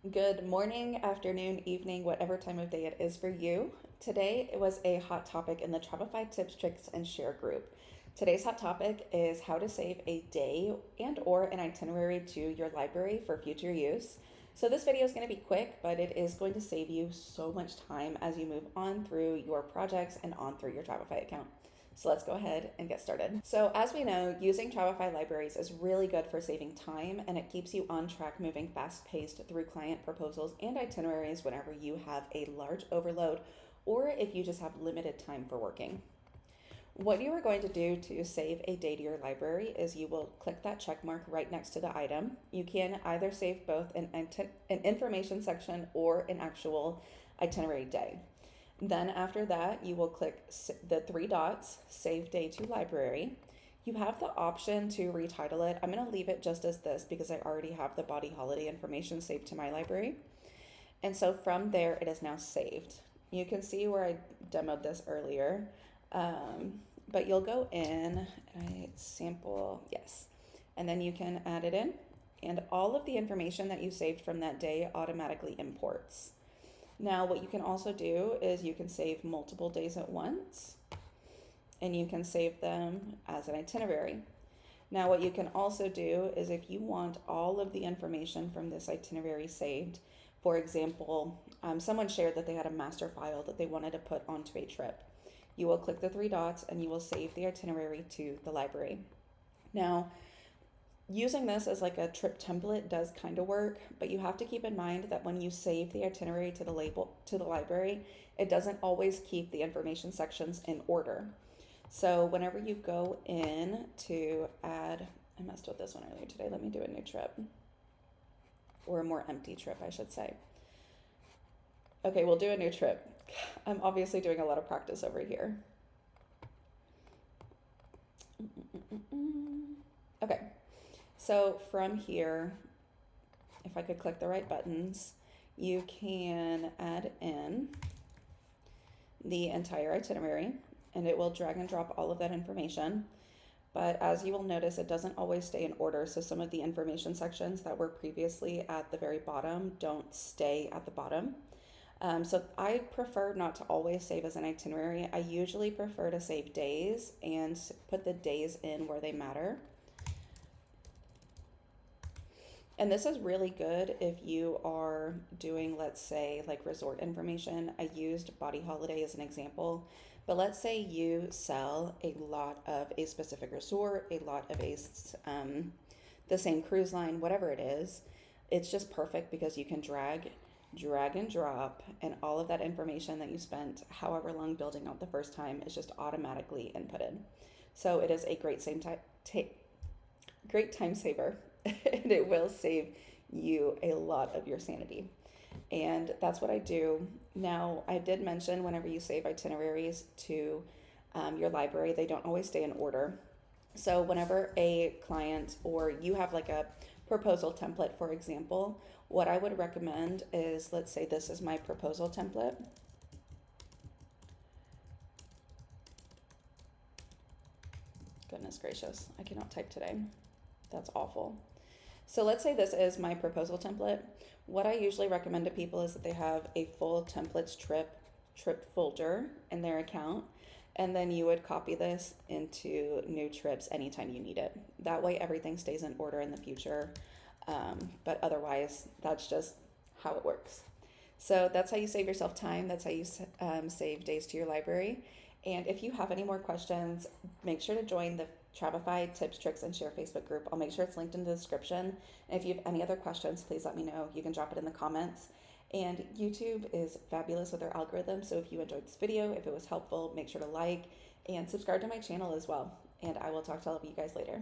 Good morning, afternoon, evening, whatever time of day it is for you. Today it was a hot topic in the Travefy Tips, Tricks, and Share group. Today's hot topic is how to save a day and or an itinerary to your library for future use. So this video is going to be quick, but it is going to save you so much time as you move on through your projects and on through your Travefy account. So let's go ahead and get started. So as we know, using Travefy libraries is really good for saving time, and it keeps you on track moving fast-paced through client proposals and itineraries whenever you have a large overload or if you just have limited time for working. What you are going to do to save a day to your library is you will click that check mark right next to the item. You can either save both an information section or an actual itinerary day. Then after that, you will click the three dots, Save Day to Library. You have the option to retitle it. I'm going to leave it just as this because I already have the body holiday information saved to my library. And so from there, it is now saved. You can see where I demoed this earlier, but you'll go in and I sample, yes. And then you can add it in, and all of the information that you saved from that day automatically imports. Now, what you can also do is you can save multiple days at once, and you can save them as an itinerary. Now, what you can also do is if you want all of the information from this itinerary saved, for example, someone shared that they had a master file that they wanted to put onto a trip. You will click the three dots and you will save the itinerary to the library. Now, using this as like a trip template does kind of work, but you have to keep in mind that when you save the itinerary to the library, it doesn't always keep the information sections in order. So whenever you go in to add, I messed with this one earlier today, let me do a new trip, or a more empty trip, I should say. Okay, we'll do a new trip. I'm obviously doing a lot of practice over here. Okay. So from here, if I could click the right buttons, you can add in the entire itinerary and it will drag and drop all of that information. But as you will notice, it doesn't always stay in order. So some of the information sections that were previously at the very bottom don't stay at the bottom. So I prefer not to always save as an itinerary. I usually prefer to save days and put the days in where they matter. And this is really good if you are doing, let's say, like resort information. I used Body Holiday as an example, but let's say you sell a lot of a specific resort, a lot of the same cruise line, whatever it is. It's just perfect because you can drag and drop, and all of that information that you spent however long building out the first time is just automatically inputted. So it is a great time saver. And it will save you a lot of your sanity. And that's what I do. Now, I did mention whenever you save itineraries to your library, they don't always stay in order. So whenever a client or you have like a proposal template, for example, what I would recommend is, let's say this is my proposal template. Goodness gracious, I cannot type today. That's awful. So let's say this is my proposal template. What I usually recommend to people is that they have a full templates trip folder in their account, and then you would copy this into new trips anytime you need it. That way everything stays in order in the future, but otherwise that's just how it works. So that's how you save yourself time. That's how you save days to your library. And if you have any more questions, make sure to join the Travefy Tips, Tricks, and Share Facebook group. I'll make sure it's linked in the description. And if you have any other questions, please let me know. You can drop it in the comments. And YouTube is fabulous with their algorithm. So if you enjoyed this video, if it was helpful, make sure to like and subscribe to my channel as well. And I will talk to all of you guys later.